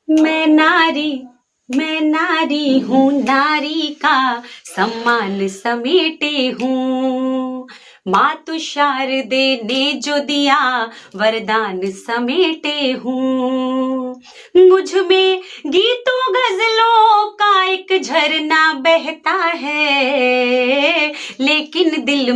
मैं मैं नारी हूँ, नारी का सम्मान समेटे हूँ। मातु शारदे ने जो दिया वरदान समेटे हूँ। मुझ में गीतों गजलों का एक झरना बहता है, लेकिन दिल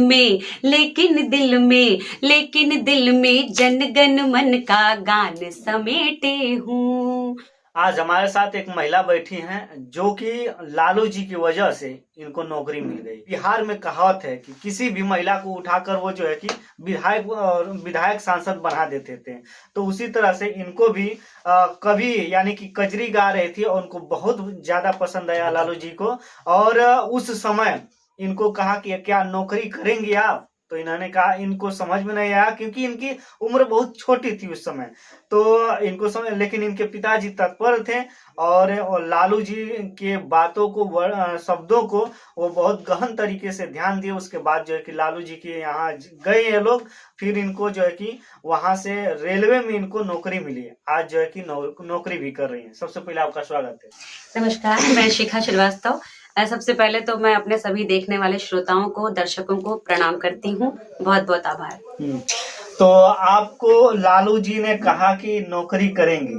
में जनगण मन का गान समेटे हूँ। आज हमारे साथ एक महिला बैठी हैं जो कि लालू जी की वजह से इनको नौकरी मिल गई। बिहार में कहावत है कि किसी भी महिला को उठाकर वो जो है कि विधायक सांसद बना देते थे, तो उसी तरह से इनको भी कभी यानी कि कजरी गा रही थी और उनको बहुत ज्यादा पसंद आया लालू जी को। और उस समय इनको कहा कि क्या नौकरी करेंगे आप, तो इन्होंने कहा इनको समझ में नहीं आया क्योंकि इनकी उम्र बहुत छोटी थी उस समय। तो इनको समझ, लेकिन इनके पिताजी तत्पर थे और लालू जी के बातों को शब्दों को वो बहुत गहन तरीके से ध्यान दिए। उसके बाद जो है कि लालू जी के यहाँ गए ये लोग, फिर इनको जो है कि वहां से रेलवे में इनको नौकरी मिली। आज जो है कि नौकरी भी कर रही है। सबसे पहले आपका स्वागत है। नमस्कार, मैं शिखा श्रीवास्तव। सबसे पहले तो मैं अपने सभी देखने वाले श्रोताओं को, दर्शकों को प्रणाम करती हूँ। बहुत बहुत आभार। तो आपको लालू जी ने कहा कि नौकरी करेंगे,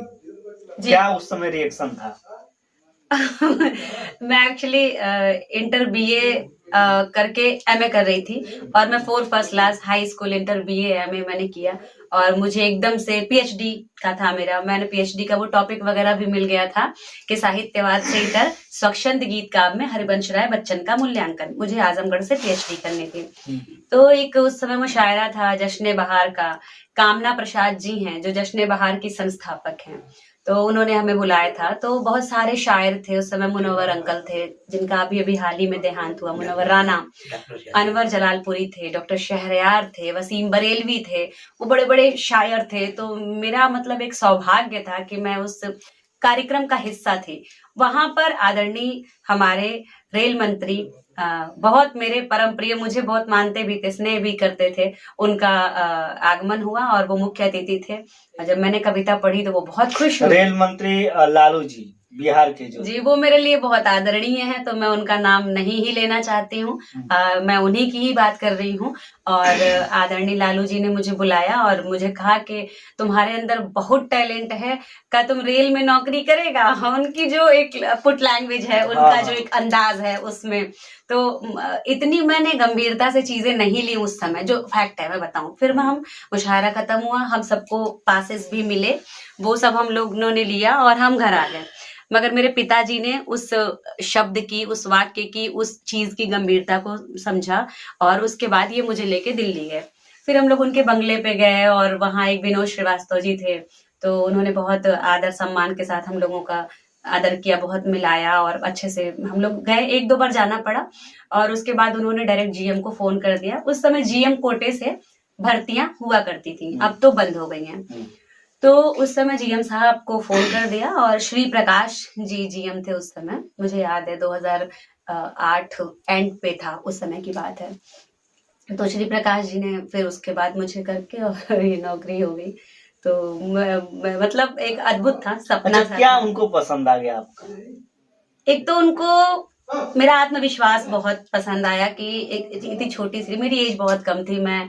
क्या उस समय रिएक्शन था? मैं एक्चुअली इंटर बीए करके एमए कर रही थी और मैं 4 first class high school inter BA MA मैंने किया और मुझे एकदम से पीएचडी का था मेरा। मैंने पीएचडी का वो टॉपिक वगैरह भी मिल गया था कि साहित्यवाद से इतर स्वच्छंद गीत काव्य में हरिवंश राय बच्चन का मूल्यांकन मुझे आजमगढ़ से पीएचडी करनी थी। तो एक उस समय मुशायरा था जश्न बहार का। कामना प्रसाद जी हैं जो जश्न बहार की संस्थापक हैं, तो उन्होंने हमें बुलाया था। तो बहुत सारे शायर थे उस समय। मुनव्वर अंकल थे जिनका अभी अभी हाल ही में देहांत हुआ, मुनव्वर राना, अनवर जलालपुरी थे, डॉक्टर शहरयार थे, वसीम बरेलवी थे, वो बड़े बड़े शायर थे। तो मेरा मतलब एक सौभाग्य था कि मैं उस कार्यक्रम का हिस्सा थी। वहां पर आदरणीय हमारे रेल मंत्री बहुत मेरे परम प्रिय, मुझे बहुत मानते भी थे, स्नेह भी करते थे, उनका आगमन हुआ और वो मुख्य अतिथि थे। जब मैंने कविता पढ़ी तो वो बहुत खुश हुए। रेल मंत्री लालू जी बिहार के जो जी, वो मेरे लिए बहुत आदरणीय है, तो मैं उनका नाम नहीं ही लेना चाहती हूँ। मैं उन्हीं की ही बात कर रही हूँ। और आदरणीय लालू जी ने मुझे बुलाया और मुझे कहा कि तुम्हारे अंदर बहुत टैलेंट है, क्या तुम रेल में नौकरी करेगा? उनकी जो एक पुट लैंग्वेज है, उनका जो एक अंदाज है उसमें, तो इतनी मैंने गंभीरता से चीजें नहीं ली उस समय, जो फैक्ट है मैं बताऊं। फिर हम मुशायरा खत्म हुआ, हम सबको पासेस भी मिले, वो सब हम लोगों ने लिया और हम घर आ गए। मगर मेरे पिताजी ने उस शब्द की, उस वाक्य की, उस चीज की गंभीरता को समझा और उसके बाद ये मुझे लेके दिल्ली गए। फिर हम लोग उनके बंगले पे गए और वहां एक विनोद श्रीवास्तव जी थे, तो उन्होंने बहुत आदर सम्मान के साथ हम लोगों का आदर किया, बहुत मिलाया और अच्छे से हम लोग गए। 1-2 बार जाना पड़ा और उसके बाद उन्होंने डायरेक्ट जीएम को फोन कर दिया। उस समय जीएम कोटे से भर्तियां हुआ करती थी, अब तो बंद हो गई हैं। तो उस समय जीएम साहब को फोन कर दिया और श्री प्रकाश जी जीएम थे उस समय, मुझे याद है 2008 एंड पे था, उस समय की बात है। तो श्री प्रकाश जी ने फिर उसके बाद मुझे करके और ये नौकरी हो गई। तो मैं मतलब एक अद्भुत था, सपना अच्छा, था। क्या उनको पसंद आ गया आपका? एक तो उनको मेरा आत्मविश्वास बहुत पसंद आया कि एक इतनी छोटी सी, मेरी एज बहुत कम थी, मैं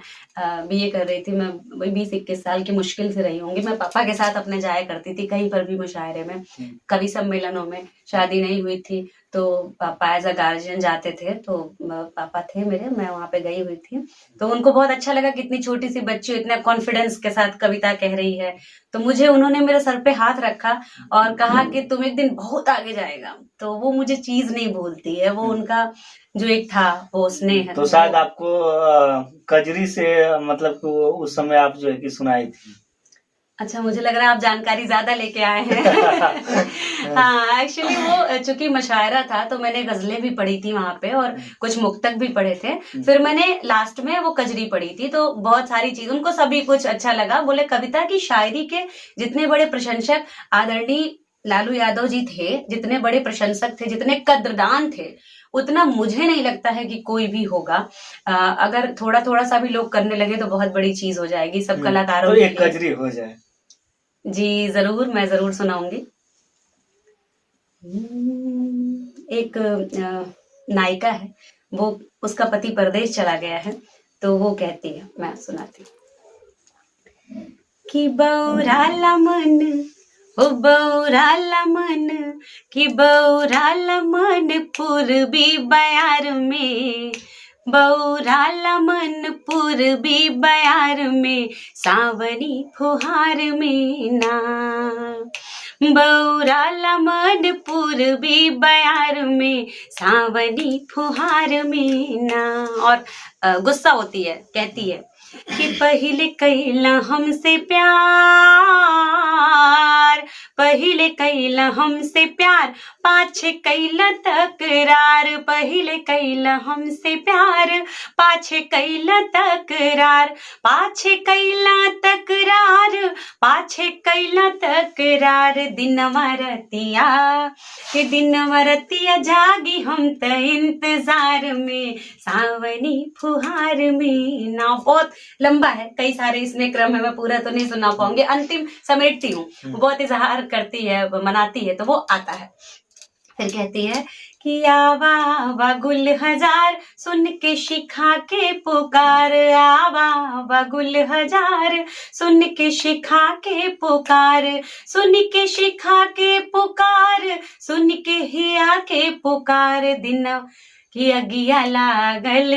बीए कर रही थी, मैं 20-21 साल की मुश्किल से रही होंगी। मैं पापा के साथ अपने जाया करती थी कहीं पर भी मुशायरे में, कवि सम्मेलनों में। शादी नहीं हुई थी तो पापा एज अ गार्जियन जाते थे, तो पापा थे मेरे, मैं वहां पे गई हुई थी। तो उनको बहुत अच्छा लगा कि इतनी छोटी सी बच्ची इतने कॉन्फिडेंस के साथ कविता कह रही है। तो मुझे उन्होंने मेरे सर पे हाथ रखा और कहा कि तुम एक दिन बहुत आगे जाएगा। तो वो मुझे चीज नहीं भूलती है, वो उनका जो एक था वो स्नेह। तो शायद आपको कजरी से मतलब उस समय आप जो है कि सुनाई थी। अच्छा, मुझे लग रहा है आप जानकारी ज्यादा लेके आए हैं। हाँ, एक्चुअली वो चूंकि मुशायरा था तो मैंने गजलें भी पढ़ी थी वहां पे और कुछ मुक्तक भी पढ़े थे। फिर मैंने लास्ट में वो कजरी पढ़ी थी, तो बहुत सारी चीज उनको सभी कुछ अच्छा लगा। बोले कविता की शायरी के जितने बड़े प्रशंसक आदरणीय लालू यादव जी थे, जितने बड़े प्रशंसक थे, जितने कद्रदान थे, उतना मुझे नहीं लगता है कि कोई भी होगा। अगर थोड़ा थोड़ा सा भी लोग करने लगे तो बहुत बड़ी चीज हो जाएगी सब कलाकारों तो के एक लिए। कजरी हो जाए। जी जरूर, मैं जरूर सुनाऊंगी। एक नायिका है, वो उसका पति परदेश चला गया है, तो वो कहती है, मैं सुनाती हूँ कि बौराला मन, ओ बौराला मन, कि बौराला मन पूर्वी बयार में, बौराला मन पूर्वी बयार में, सावनी फुहार में ना, बौराला मन पूर्वी बयार में, सावनी फुहार में ना। और गुस्सा होती है, कहती है कि पहले कैला हमसे प्यार, पहले कैला हमसे प्यार, पाछे कैला तकरार, पहले कैला हमसे प्यार, पाछे कैला तकरार, पाछे कैला तकरार, पाछे कैला तकरार, दिनवा रतिया, कि दिनवा रतिया जागी हम त इंतजार में, सावनी फुहार में ना। बहुत लंबा है, कई सारे इसमें क्रम है, मैं पूरा तो नहीं सुना पाऊंगी, अंतिम समेटती हूँ। बहुत इजहार करती है, मनाती है, तो वो आता है। फिर कहती है कि आवा आवा गुल हजार, सुन के शिखा के पुकार, आवा आवा गुल हजार, सुन के शिखा के पुकार, सुन के शिखा के पुकार, सुन के हिया के पुकार, दिन कि अगिया लागल,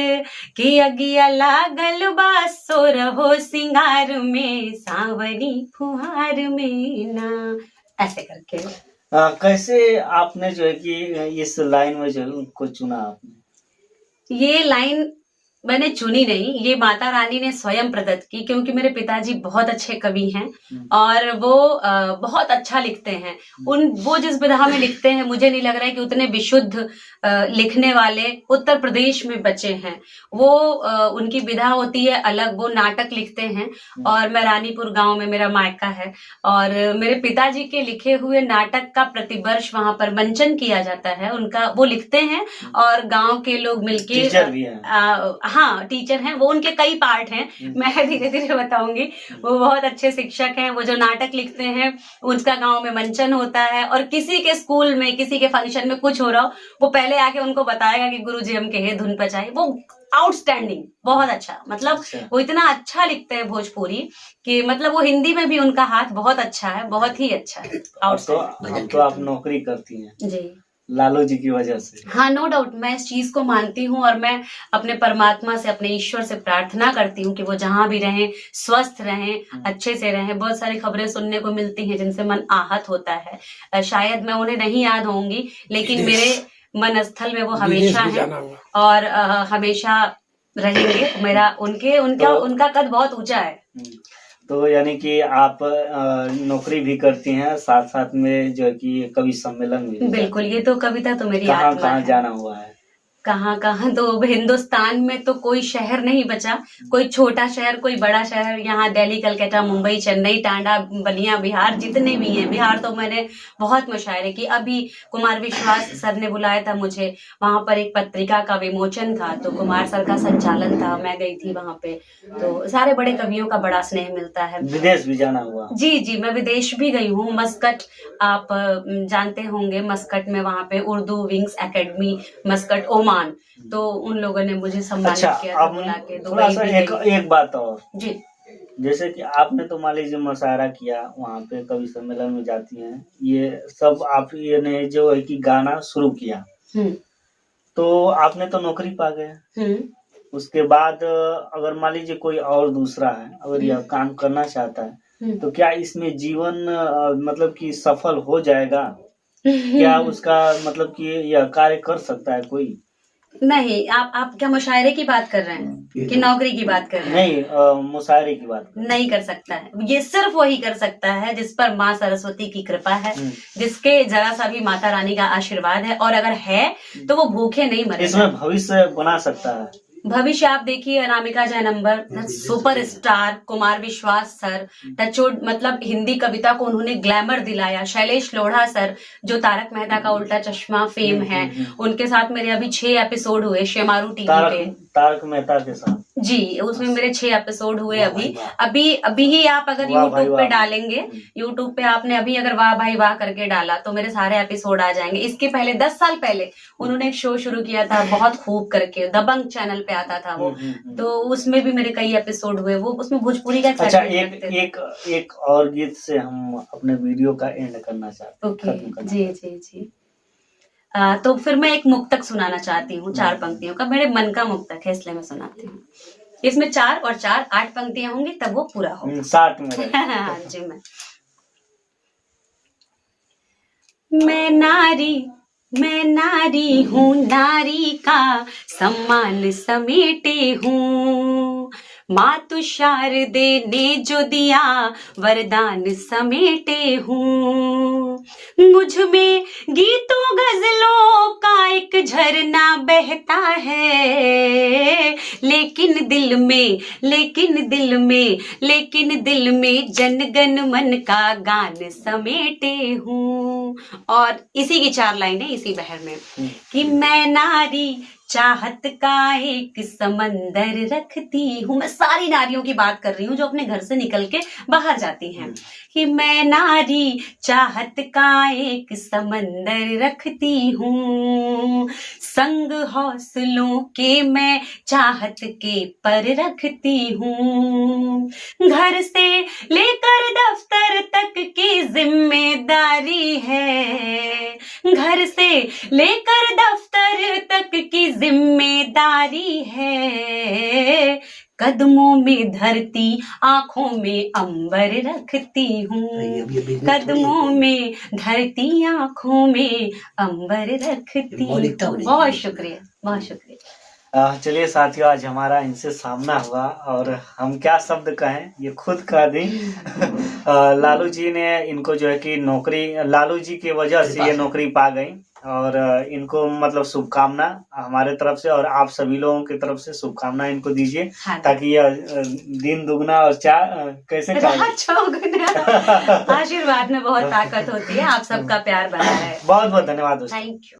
कि अगिया लागल बासो रहो सिंगार में, सावनी फुहार में ना। ऐसे करके कैसे आपने जो है कि इस लाइन में जो है उनको चुना आपने? ये लाइन मैंने चुनी नहीं, ये माता रानी ने स्वयं प्रदत्त की, क्योंकि मेरे पिताजी बहुत अच्छे कवि हैं और वो बहुत अच्छा लिखते हैं। वो जिस विधा में लिखते हैं, मुझे नहीं लग रहा है कि उतने विशुद्ध लिखने वाले उत्तर प्रदेश में बचे हैं। वो उनकी विधा होती है अलग, वो नाटक लिखते हैं। और मैं रानीपुर गांव में मेरा मायका है, और मेरे पिताजी के लिखे हुए नाटक का प्रतिवर्ष वहां पर मंचन किया जाता है। उनका वो लिखते हैं और गांव के लोग मिलके, टीचर भी हैं। हाँ टीचर हैं वो, उनके कई पार्ट हैं, मैं धीरे धीरे बताऊंगी। वो बहुत अच्छे शिक्षक हैं। वो जो नाटक लिखते हैं उसका गांव में मंचन होता है, और किसी के स्कूल में, किसी के फंक्शन में कुछ हो रहा हो, वो पहले आके उनको बताएगा कि गुरुजी हम कहे धुन पचाई। वो आउटस्टैंडिंग, बहुत अच्छा, मतलब वो इतना अच्छा लिखते हैं भोजपुरी कि मतलब वो हिंदी में भी उनका हाथ बहुत अच्छा है, बहुत ही अच्छा है। तो आप नौकरी करती हैं जी, लालू जी की वजह से? हाँ, नो डाउट, मैं इस चीज को मानती हूँ और मैं अपने परमात्मा से, अपने ईश्वर से प्रार्थना करती हूँ कि वो जहां भी रहें, स्वस्थ रहें, अच्छे से रहें। बहुत सारी खबरें सुनने को मिलती हैं जिनसे मन आहत होता है। शायद मैं उन्हें नहीं याद होंगी, लेकिन मेरे मन स्थल में वो हमेशा है और हमेशा रहेंगे। मेरा उनका कद बहुत ऊंचा है। तो यानी कि आप नौकरी भी करती हैं, साथ साथ में जो है कि कवि सम्मेलन भी? बिल्कुल, ये तो कविता तो मेरी आत्मा है। कहाँ जाना हुआ है? कहाँ तो हिंदुस्तान में तो कोई शहर नहीं बचा, कोई छोटा शहर, कोई बड़ा शहर। यहाँ दिल्ली, कलकत्ता, मुंबई, चेन्नई, टांडा, बलिया, बिहार, जितने भी हैं। बिहार तो मैंने बहुत मुशायरे की। अभी कुमार विश्वास सर ने बुलाया था मुझे, वहां पर एक पत्रिका का विमोचन था, तो कुमार सर का संचालन था, मैं गई थी वहां पे। तो सारे बड़े कवियों का बड़ा स्नेह मिलता है। विदेश भी जाना हुआ? जी, मैं विदेश भी गई हूँ। मस्कट, आप जानते होंगे, मस्कट में वहां पे Urdu wings academy, Muscat, Oman, तो उन लोगों ने मुझे सम्मानित किया था बुला के। थोड़ा सा एक बात और जी, जैसे कि आपने तो मान लीजिए मुशायरा किया, वहाँ पे कवि सम्मेलन में जाती हैं, ये सब आप ये ने जो है कि गाना शुरू किया, तो आपने तो नौकरी पा गए। उसके बाद अगर मान लीजिए कोई और दूसरा है, अगर यह काम करना चाहता है, तो क्या इसमें जीवन मतलब कि सफल हो जाएगा? क्या उसका मतलब कि यह कार्य कर सकता है कोई? नहीं, आप क्या मुशायरे की बात कर रहे हैं कि नौकरी की बात कर रहे हैं? नहीं, मुशायरे की बात नहीं कर सकता है। ये सिर्फ वही कर सकता है जिस पर माँ सरस्वती की कृपा है, जिसके जरा सा भी माता रानी का आशीर्वाद है, और अगर है तो वो भूखे नहीं मरेगा। इसमें भविष्य बना सकता है। भविष्य आप देखिए, अनामिका जयनंबर, सुपरस्टार कुमार विश्वास सर, टचवुड, मतलब हिंदी कविता को उन्होंने ग्लैमर दिलाया। शैलेश लोढ़ा सर, जो तारक मेहता का उल्टा चश्मा फेम है, उनके साथ मेरे अभी 6 एपिसोड हुए शेमारू टीवी पे। तारक मेहता के साथ। जी, उसमें मेरे 6 एपिसोड हुए वाह अभी। भाई वाह। अभी ही आप अगर वाह भाई यूट्यूब पे वाह। डालेंगे, यूट्यूब पे आपने अभी अगर वाह भाई वाह करके डाला तो मेरे सारे एपिसोड आ जाएंगे। इसके पहले 10 साल पहले उन्होंने एक शो शुरू किया था बहुत खूब करके, दबंग चैनल पे आता था वो, तो उसमें भी मेरे कई एपिसोड हुए। वो उसमें भोजपुरी का अच्छा, segment रखते थे। एक और गीत से हम अपने वीडियो का एंड करना चाहते हैं, ओके, खत्म करना जी चाहते जी जी। तो फिर मैं एक मुक्तक सुनाना चाहती हूँ, 4 पंक्तियों का। मेरे मन का मुक्तक है इसलिए मैं सुनाती हूँ। इसमें 4 और 4 8 पंक्तियां होंगी तब वो पूरा होगा। हैं। 60 में रहे। हाँ जी। मैं नारी हूँ, नारी का सम्मान समेटे हूँ। मातु शारदे ने जो दिया वरदान समेटे हूँ। मुझ में गीतों गजलों का एक झरना बहता है, लेकिन दिल में जनगण मन का गान समेटे हूँ। और इसी की 4 लाइनें इसी बहर में कि मैं नारी चाहत का एक समंदर रखती हूँ। मैं सारी नारियों की बात कर रही हूँ जो अपने घर से निकल के बाहर जाती हैं। कि मैं नारी चाहत का एक समंदर रखती हूँ, संग हौसलों के मैं चाहत के पर रखती हूँ। घर से लेकर दफ्तर तक की जिम्मेदारी है, घर से लेकर दफ्तर तक की जिम्मेदारी है। कदमों में धरती आंखों में अंबर रखती हूँ, कदमों में धरती आंखों में अंबर रखती हूँ। बहुत शुक्रिया, बहुत शुक्रिया। चलिए साथियों, आज हमारा इनसे सामना हुआ और हम क्या शब्द कहें, ये खुद कह दी। लालू जी ने इनको जो है कि नौकरी, लालू जी की वजह से ये नौकरी पा गई और इनको मतलब शुभकामना हमारे तरफ से और आप सभी लोगों की तरफ से शुभकामना इनको दीजिए। हाँ, ताकि यह दिन दुगना और कैसे रात चौगुना। आशीर्वाद में बहुत ताकत होती है। आप सबका प्यार बना रहे। बहुत बहुत धन्यवाद दोस्तों। Thank you.